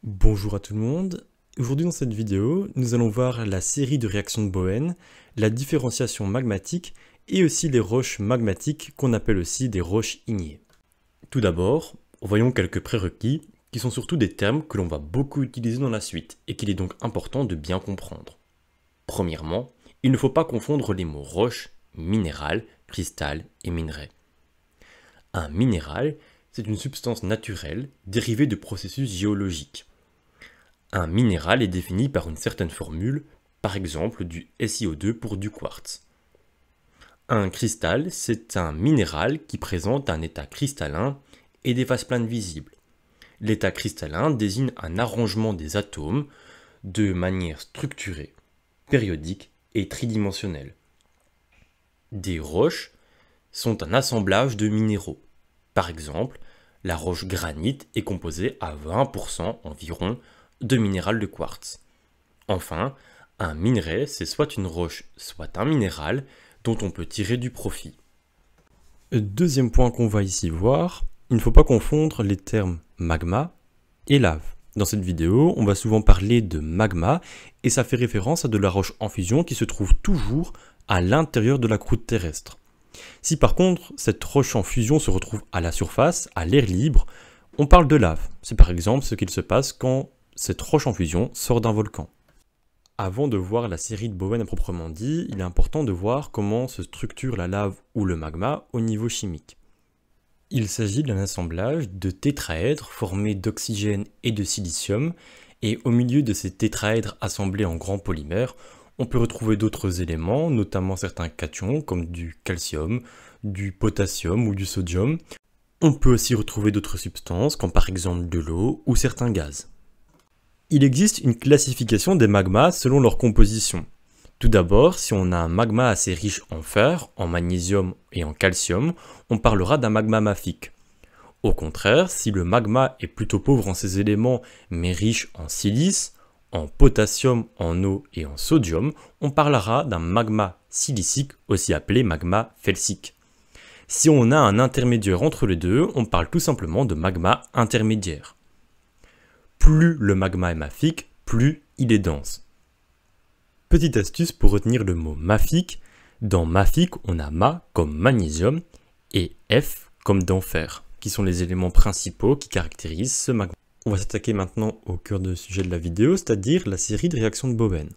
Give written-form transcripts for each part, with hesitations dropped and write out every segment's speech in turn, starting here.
Bonjour à tout le monde. Aujourd'hui dans cette vidéo, nous allons voir la série de réactions de Bowen, la différenciation magmatique et aussi les roches magmatiques qu'on appelle aussi des roches ignées. Tout d'abord, voyons quelques prérequis qui sont surtout des termes que l'on va beaucoup utiliser dans la suite et qu'il est donc important de bien comprendre. Premièrement, il ne faut pas confondre les mots roche, minéral, cristal et minerai. Un minéral, c'est une substance naturelle dérivée de processus géologiques. Un minéral est défini par une certaine formule, par exemple du SiO2 pour du quartz. Un cristal, c'est un minéral qui présente un état cristallin et des phases planes visibles. L'état cristallin désigne un arrangement des atomes de manière structurée, périodique et tridimensionnelle. Des roches sont un assemblage de minéraux. Par exemple, la roche granite est composée à 20% environ de minéral de quartz. Enfin, un minerai, c'est soit une roche, soit un minéral dont on peut tirer du profit. Deuxième point qu'on va ici voir, il ne faut pas confondre les termes magma et lave. Dans cette vidéo, on va souvent parler de magma et ça fait référence à de la roche en fusion qui se trouve toujours à l'intérieur de la croûte terrestre. Si par contre cette roche en fusion se retrouve à la surface, à l'air libre, on parle de lave. C'est par exemple ce qu'il se passe quand cette roche en fusion sort d'un volcan. Avant de voir la série de Bowen à proprement dit, il est important de voir comment se structure la lave ou le magma au niveau chimique. Il s'agit d'un assemblage de tétraèdres formés d'oxygène et de silicium, et au milieu de ces tétraèdres assemblés en grands polymères, on peut retrouver d'autres éléments, notamment certains cations comme du calcium, du potassium ou du sodium. On peut aussi retrouver d'autres substances comme par exemple de l'eau ou certains gaz. Il existe une classification des magmas selon leur composition. Tout d'abord, si on a un magma assez riche en fer, en magnésium et en calcium, on parlera d'un magma mafique. Au contraire, si le magma est plutôt pauvre en ces éléments mais riche en silice, en potassium, en eau et en sodium, on parlera d'un magma silicique, aussi appelé magma felsique. Si on a un intermédiaire entre les deux, on parle tout simplement de magma intermédiaire. Plus le magma est mafique, plus il est dense. Petite astuce pour retenir le mot mafique, dans mafique on a Ma comme magnésium et F comme dans fer, qui sont les éléments principaux qui caractérisent ce magma. On va s'attaquer maintenant au cœur du sujet de la vidéo, c'est-à-dire la série de réactions de Bowen.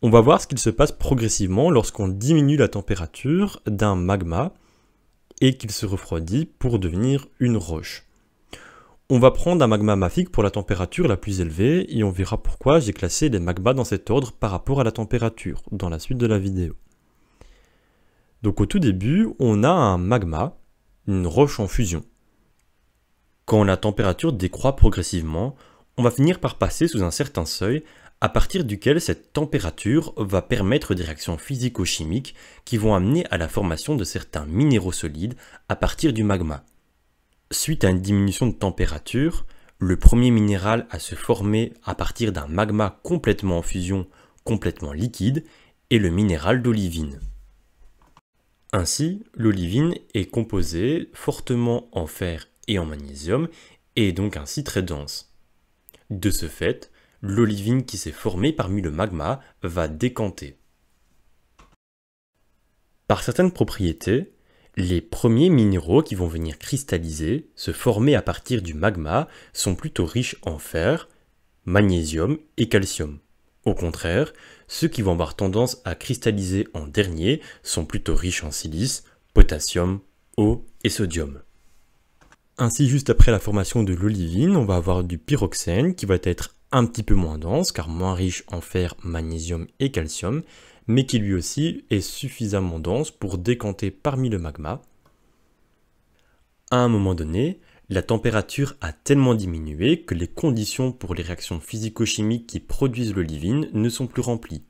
On va voir ce qu'il se passe progressivement lorsqu'on diminue la température d'un magma et qu'il se refroidit pour devenir une roche. On va prendre un magma mafique pour la température la plus élevée et on verra pourquoi j'ai classé les magmas dans cet ordre par rapport à la température dans la suite de la vidéo. Donc au tout début, on a un magma, une roche en fusion. Quand la température décroît progressivement, on va finir par passer sous un certain seuil à partir duquel cette température va permettre des réactions physico-chimiques qui vont amener à la formation de certains minéraux solides à partir du magma. Suite à une diminution de température, le premier minéral à se former à partir d'un magma complètement en fusion, complètement liquide, est le minéral d'olivine. Ainsi, l'olivine est composée fortement en fer et en magnésium et est donc ainsi très dense. De ce fait, l'olivine qui s'est formée parmi le magma va décanter. Par certaines propriétés, les premiers minéraux qui vont venir cristalliser, se former à partir du magma, sont plutôt riches en fer, magnésium et calcium. Au contraire, ceux qui vont avoir tendance à cristalliser en dernier sont plutôt riches en silice, potassium, eau et sodium. Ainsi, juste après la formation de l'olivine, on va avoir du pyroxène qui va être un petit peu moins dense car moins riche en fer, magnésium et calcium, mais qui lui aussi est suffisamment dense pour décanter parmi le magma. À un moment donné, la température a tellement diminué que les conditions pour les réactions physico-chimiques qui produisent l'olivine ne sont plus remplies.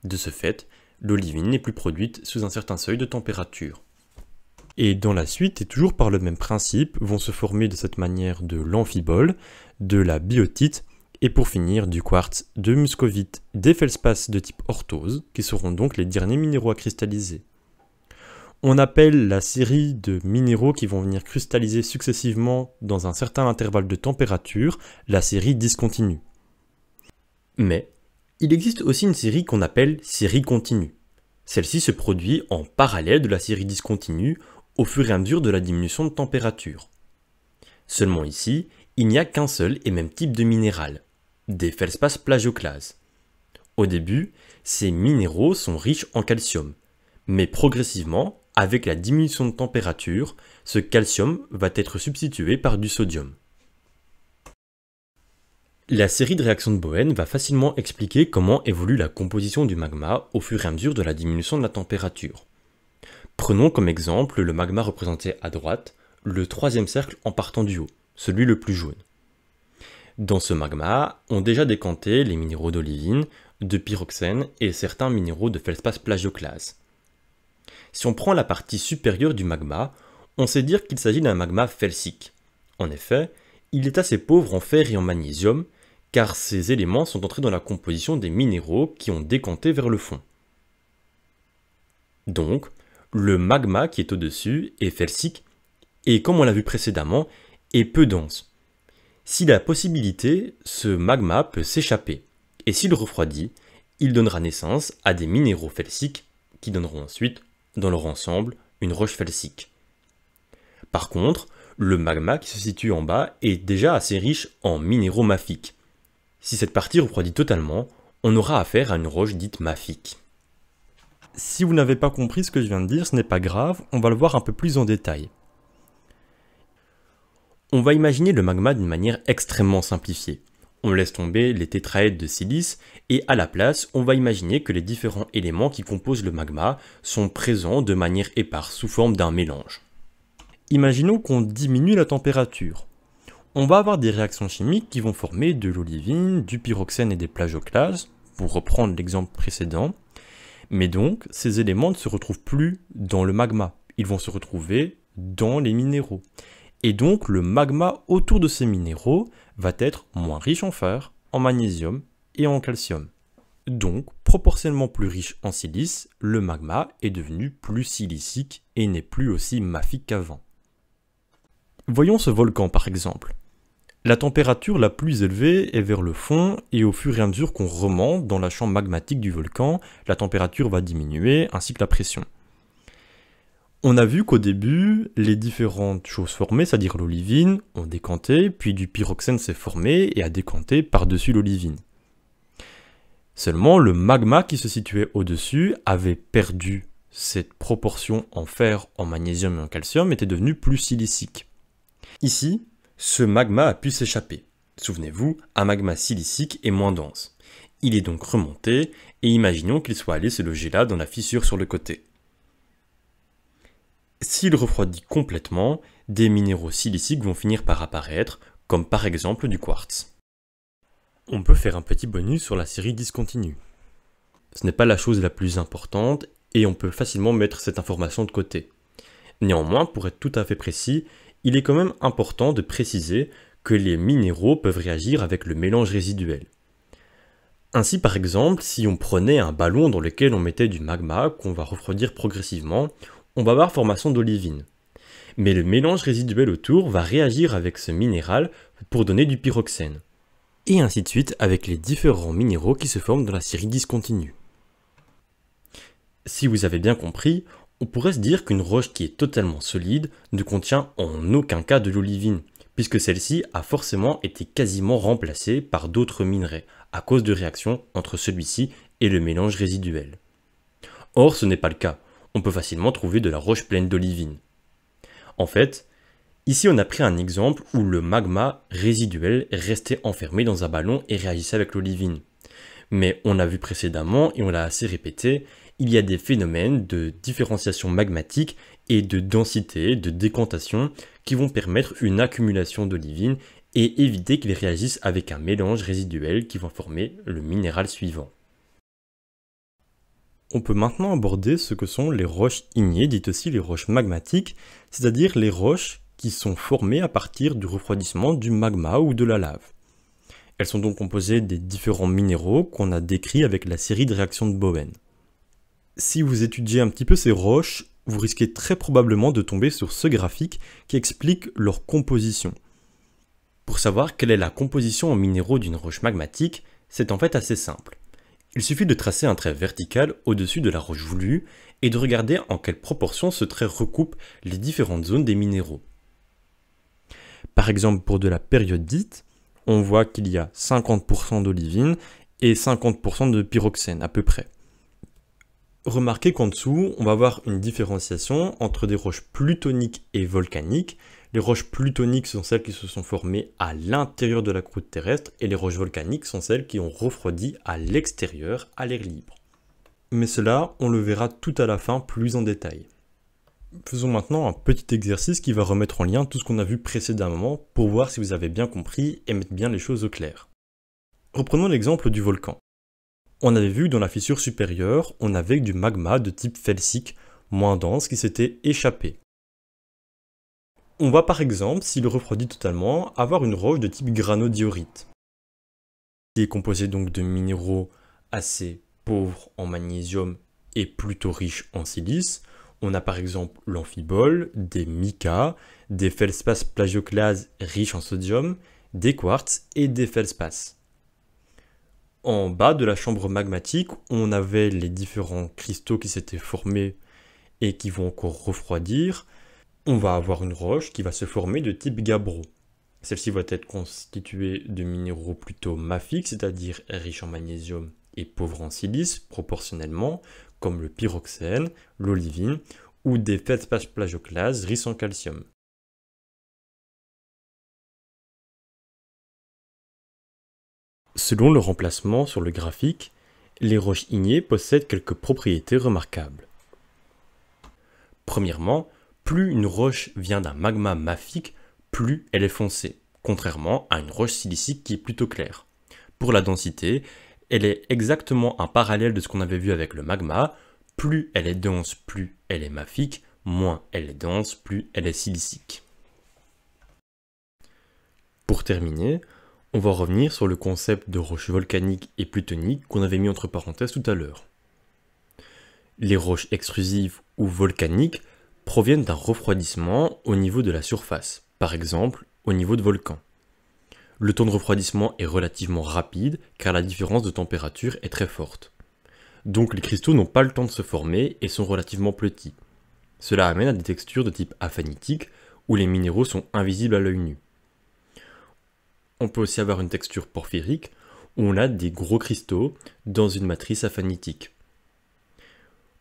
De ce fait, l'olivine n'est plus produite sous un certain seuil de température. Et dans la suite, et toujours par le même principe, vont se former de cette manière de l'amphibole, de la biotite, et pour finir du quartz, de muscovite, des feldspaths de type orthose, qui seront donc les derniers minéraux à cristalliser. On appelle la série de minéraux qui vont venir cristalliser successivement dans un certain intervalle de température la série discontinue. Mais il existe aussi une série qu'on appelle série continue. Celle-ci se produit en parallèle de la série discontinue au fur et à mesure de la diminution de température. Seulement ici, il n'y a qu'un seul et même type de minéral, des feldspaths plagioclases. Au début, ces minéraux sont riches en calcium, mais progressivement, avec la diminution de température, ce calcium va être substitué par du sodium. La série de réactions de Bowen va facilement expliquer comment évolue la composition du magma au fur et à mesure de la diminution de la température. Prenons comme exemple le magma représenté à droite, le troisième cercle en partant du haut, celui le plus jaune. Dans ce magma, ont déjà décanté les minéraux d'olivine, de pyroxène et certains minéraux de feldspath plagioclase. Si on prend la partie supérieure du magma, on sait dire qu'il s'agit d'un magma felsique. En effet, il est assez pauvre en fer et en magnésium, car ces éléments sont entrés dans la composition des minéraux qui ont décanté vers le fond. Donc, le magma qui est au-dessus est felsique et, comme on l'a vu précédemment, est peu dense. S'il a la possibilité, ce magma peut s'échapper, et s'il refroidit, il donnera naissance à des minéraux felsiques qui donneront ensuite, dans leur ensemble, une roche felsique. Par contre, le magma qui se situe en bas est déjà assez riche en minéraux mafiques. Si cette partie refroidit totalement, on aura affaire à une roche dite mafique. Si vous n'avez pas compris ce que je viens de dire, ce n'est pas grave, on va le voir un peu plus en détail. On va imaginer le magma d'une manière extrêmement simplifiée. On laisse tomber les tétraèdres de silice et à la place, on va imaginer que les différents éléments qui composent le magma sont présents de manière éparse sous forme d'un mélange. Imaginons qu'on diminue la température. On va avoir des réactions chimiques qui vont former de l'olivine, du pyroxène et des plagioclases, pour reprendre l'exemple précédent. Mais donc, ces éléments ne se retrouvent plus dans le magma, ils vont se retrouver dans les minéraux. Et donc, le magma autour de ces minéraux va être moins riche en fer, en magnésium et en calcium. Donc, proportionnellement plus riche en silice, le magma est devenu plus silicique et n'est plus aussi mafique qu'avant. Voyons ce volcan par exemple. La température la plus élevée est vers le fond et au fur et à mesure qu'on remonte dans la chambre magmatique du volcan, la température va diminuer ainsi que la pression. On a vu qu'au début, les différentes choses formées, c'est-à-dire l'olivine, ont décanté, puis du pyroxène s'est formé et a décanté par-dessus l'olivine. Seulement, le magma qui se situait au-dessus avait perdu cette proportion en fer, en magnésium et en calcium, était devenu plus silicique. Ici, ce magma a pu s'échapper. Souvenez-vous, un magma silicique est moins dense. Il est donc remonté, et imaginons qu'il soit allé se loger là dans la fissure sur le côté. S'il refroidit complètement, des minéraux siliciques vont finir par apparaître, comme par exemple du quartz. On peut faire un petit bonus sur la série discontinue. Ce n'est pas la chose la plus importante, et on peut facilement mettre cette information de côté. Néanmoins, pour être tout à fait précis, il est quand même important de préciser que les minéraux peuvent réagir avec le mélange résiduel. Ainsi par exemple, si on prenait un ballon dans lequel on mettait du magma qu'on va refroidir progressivement, on va avoir formation d'olivine. Mais le mélange résiduel autour va réagir avec ce minéral pour donner du pyroxène. Et ainsi de suite avec les différents minéraux qui se forment dans la série discontinue. Si vous avez bien compris, on pourrait se dire qu'une roche qui est totalement solide ne contient en aucun cas de l'olivine, puisque celle-ci a forcément été quasiment remplacée par d'autres minerais, à cause de réactions entre celui-ci et le mélange résiduel. Or, ce n'est pas le cas, on peut facilement trouver de la roche pleine d'olivine. En fait, ici on a pris un exemple où le magma résiduel restait enfermé dans un ballon et réagissait avec l'olivine. Mais on a vu précédemment, et on l'a assez répété, il y a des phénomènes de différenciation magmatique et de densité, de décantation, qui vont permettre une accumulation d'olivine et éviter qu'ils réagissent avec un mélange résiduel qui va former le minéral suivant. On peut maintenant aborder ce que sont les roches ignées, dites aussi les roches magmatiques, c'est-à-dire les roches qui sont formées à partir du refroidissement du magma ou de la lave. Elles sont donc composées des différents minéraux qu'on a décrits avec la série de réactions de Bowen. Si vous étudiez un petit peu ces roches, vous risquez très probablement de tomber sur ce graphique qui explique leur composition. Pour savoir quelle est la composition en minéraux d'une roche magmatique, c'est en fait assez simple. Il suffit de tracer un trait vertical au-dessus de la roche voulue et de regarder en quelle proportion ce trait recoupe les différentes zones des minéraux. Par exemple, pour de la périodite, on voit qu'il y a 50% d'olivine et 50% de pyroxène à peu près. Remarquez qu'en dessous, on va avoir une différenciation entre des roches plutoniques et volcaniques. Les roches plutoniques sont celles qui se sont formées à l'intérieur de la croûte terrestre et les roches volcaniques sont celles qui ont refroidi à l'extérieur, à l'air libre. Mais cela, on le verra tout à la fin plus en détail. Faisons maintenant un petit exercice qui va remettre en lien tout ce qu'on a vu précédemment pour voir si vous avez bien compris et mettre bien les choses au clair. Reprenons l'exemple du volcan. On avait vu que dans la fissure supérieure, on avait du magma de type felsique, moins dense, qui s'était échappé. On va par exemple, s'il refroidit totalement, avoir une roche de type granodiorite, qui est composée donc de minéraux assez pauvres en magnésium et plutôt riches en silice. On a par exemple l'amphibole, des micas, des feldspaths plagioclases riches en sodium, des quartz et des feldspaths. En bas de la chambre magmatique, on avait les différents cristaux qui s'étaient formés et qui vont encore refroidir. On va avoir une roche qui va se former de type gabbro. Celle-ci va être constituée de minéraux plutôt mafiques, c'est-à-dire riches en magnésium et pauvres en silice, proportionnellement, comme le pyroxène, l'olivine, ou des feldspaths plagioclases riches en calcium. Selon leur emplacement sur le graphique, les roches ignées possèdent quelques propriétés remarquables. Premièrement, plus une roche vient d'un magma mafique, plus elle est foncée, contrairement à une roche silicique qui est plutôt claire. Pour la densité, elle est exactement un parallèle de ce qu'on avait vu avec le magma. Plus elle est dense, plus elle est mafique, moins elle est dense, plus elle est silicique. Pour terminer, on va revenir sur le concept de roches volcaniques et plutoniques qu'on avait mis entre parenthèses tout à l'heure. Les roches extrusives ou volcaniques proviennent d'un refroidissement au niveau de la surface, par exemple au niveau de volcans. Le temps de refroidissement est relativement rapide car la différence de température est très forte. Donc les cristaux n'ont pas le temps de se former et sont relativement petits. Cela amène à des textures de type aphanitique où les minéraux sont invisibles à l'œil nu. On peut aussi avoir une texture porphyrique où on a des gros cristaux dans une matrice aphanitique.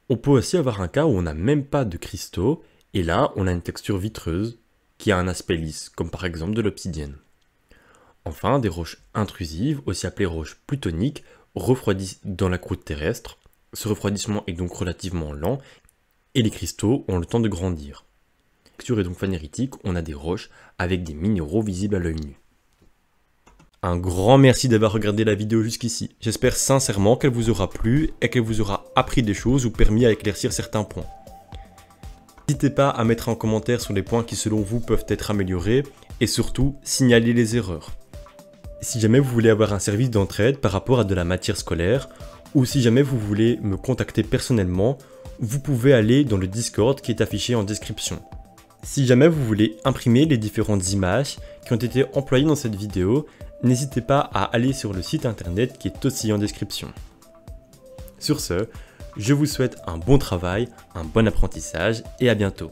On peut aussi avoir un cas où on n'a même pas de cristaux et là on a une texture vitreuse qui a un aspect lisse, comme par exemple de l'obsidienne. Enfin, des roches intrusives, aussi appelées roches plutoniques, refroidissent dans la croûte terrestre. Ce refroidissement est donc relativement lent et les cristaux ont le temps de grandir. La texture est donc phanéritique, on a des roches avec des minéraux visibles à l'œil nu. Un grand merci d'avoir regardé la vidéo jusqu'ici. J'espère sincèrement qu'elle vous aura plu et qu'elle vous aura appris des choses ou permis à éclaircir certains points. N'hésitez pas à mettre en commentaire sur les points qui selon vous peuvent être améliorés et surtout signaler les erreurs. Si jamais vous voulez avoir un service d'entraide par rapport à de la matière scolaire ou si jamais vous voulez me contacter personnellement, vous pouvez aller dans le Discord qui est affiché en description. Si jamais vous voulez imprimer les différentes images qui ont été employées dans cette vidéo, n'hésitez pas à aller sur le site internet qui est aussi en description. Sur ce, je vous souhaite un bon travail, un bon apprentissage et à bientôt.